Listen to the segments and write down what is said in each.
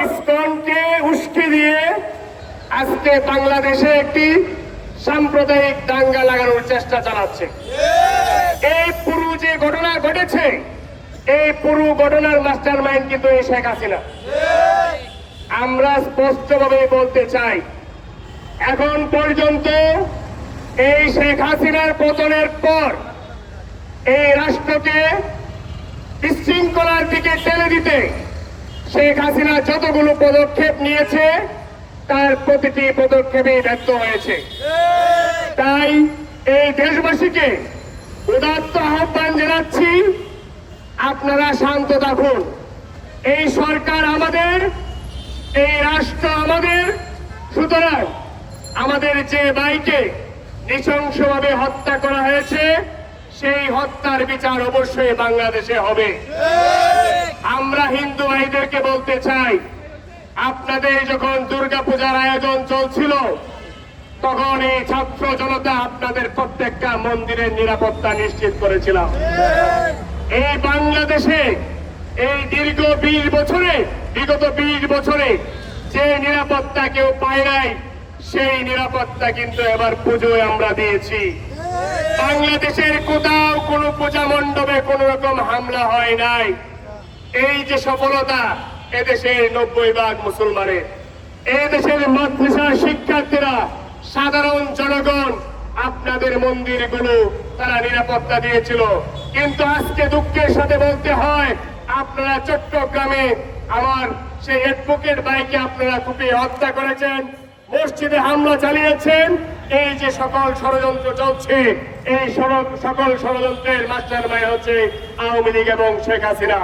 ইসকনকে উস্কে দিয়ে আজকে বাংলাদেশে একটি সাম্প্রদায়িক দাঙ্গা লাগানোর চেষ্টা চালাচ্ছে। এই পুরো যে ঘটনা ঘটেছে, এই পুরো ঘটনার মাস্টার মাইন্ড কিন্তু এই শেখ হাসিনা। আমরা স্পষ্টভাবে বলতে চাই, এখন পর্যন্ত এই শেখ হাসিনার পতনের পর এই রাষ্ট্রকে বিশৃঙ্খলার দিকে ঠেলে দিতে শেখ হাসিনা যতগুলো পদক্ষেপ নিয়েছে তার প্রতিটি পদক্ষেপে ব্যর্থ হয়েছে। তাই এই দেশবাসীকে উদাত্ত আহ্বান জানাচ্ছি, আপনারা শান্ত থাকুন। এই সরকার আমাদের, এই রাষ্ট্র আমাদের, সুতরাং আমাদের যে ভাইকে নৃশংসভাবে হত্যা করা হয়েছে সেই হত্যার বিচার অবশ্যই বাংলাদেশে হবে। আমরা হিন্দু ভাইদেরকে বলতে চাই, আপনাদের যখন দুর্গাপূজার আয়োজন চলছিল তখন এই ছাত্র জনতা আপনাদের প্রত্যেকটা মন্দিরের নিরাপত্তা নিশ্চিত করেছিলাম। এই বাংলাদেশে এই দীর্ঘ 20 বছরে, বিগত 20 বছরে যে নিরাপত্তা কেউ পায় নাই, সেই নিরাপত্তা কিন্তু এবার পুজোয় আমরা দিয়েছি। বাংলাদেশের কোথাও কোনো পূজা মণ্ডপে কোন রকম হামলা হয় নাই। এই যে সফলতা এদেশের 90% মুসলমানের, এদেশের মাদ্রাসার শিক্ষার্থীরা, সাধারণ জনগণ আপনাদের মন্দিরগুলো তারা নিরাপত্তা দিয়েছিল। কিন্তু আজকে দুঃখের সাথে বলতে হয়, আপনারা চট্টগ্রামে আমার সেই অ্যাডভোকেট ভাইকে আপনারা কুপিয়ে হত্যা করেছেন, মসজিদে হামলা চালিয়েছেন। এই যে সকল ষড়যন্ত্র চলছে, এই সকল ষড়যন্ত্রের মাস্টারমাইন্ড হচ্ছে আওয়ামী লীগ এবং শেখ হাসিনা।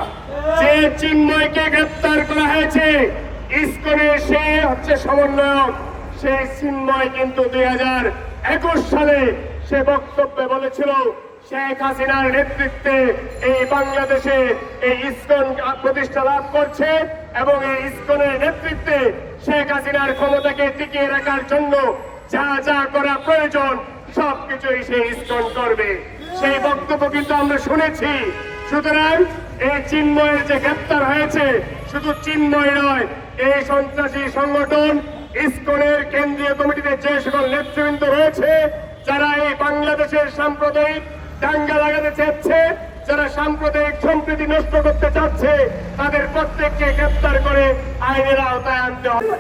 যে চিন্ময়কে গ্রেপ্তার করা হয়েছে, ইসকনের সে হচ্ছে সমন্বয়ক। সেই চিন্ময় কিন্তু 2021 সালে সে বক্তব্যে বলেছিল শেখ হাসিনার নেতৃত্বে এই বাংলাদেশে এই ইসকন প্রতিষ্ঠা লাভ করছে এবং এই ইসকনের নেতৃত্বে শেখ হাসিনার ক্ষমতাকে টিকিয়ে রাখার জন্য যা যা করা প্রয়োজন সবকিছুই সে ইসকন করবে। সেই বক্তব্য কিন্তু আমরা শুনেছি। সুতরাং এই চিন্ময়ের যে গ্রেপ্তার হয়েছে, শুধু চিন্ময় নয়, এই সন্ত্রাসী সংগঠন ইসকনের কেন্দ্রীয় কমিটিতে যে সকল নেতৃবৃন্দ রয়েছে, যারা এই বাংলাদেশের সাম্প্রদায়িক দাঙ্গা লাগাতে চাচ্ছে, যারা সাম্প্রদায়িক সম্প্রীতি নষ্ট করতে চাচ্ছে, তাদের প্রত্যেককে গ্রেপ্তার করে আইনের আওতায় আনতে হবে।